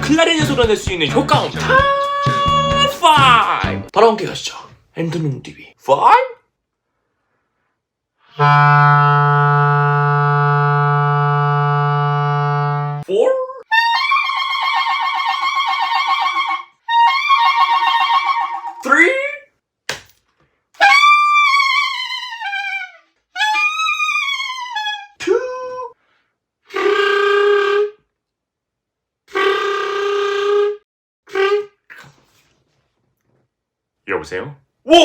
클라리넷 소리를 낼 수 있는 효과음 탑5 바로 함께 가시죠. 앤토니 TV 5 4 3 2 여보세요? 와!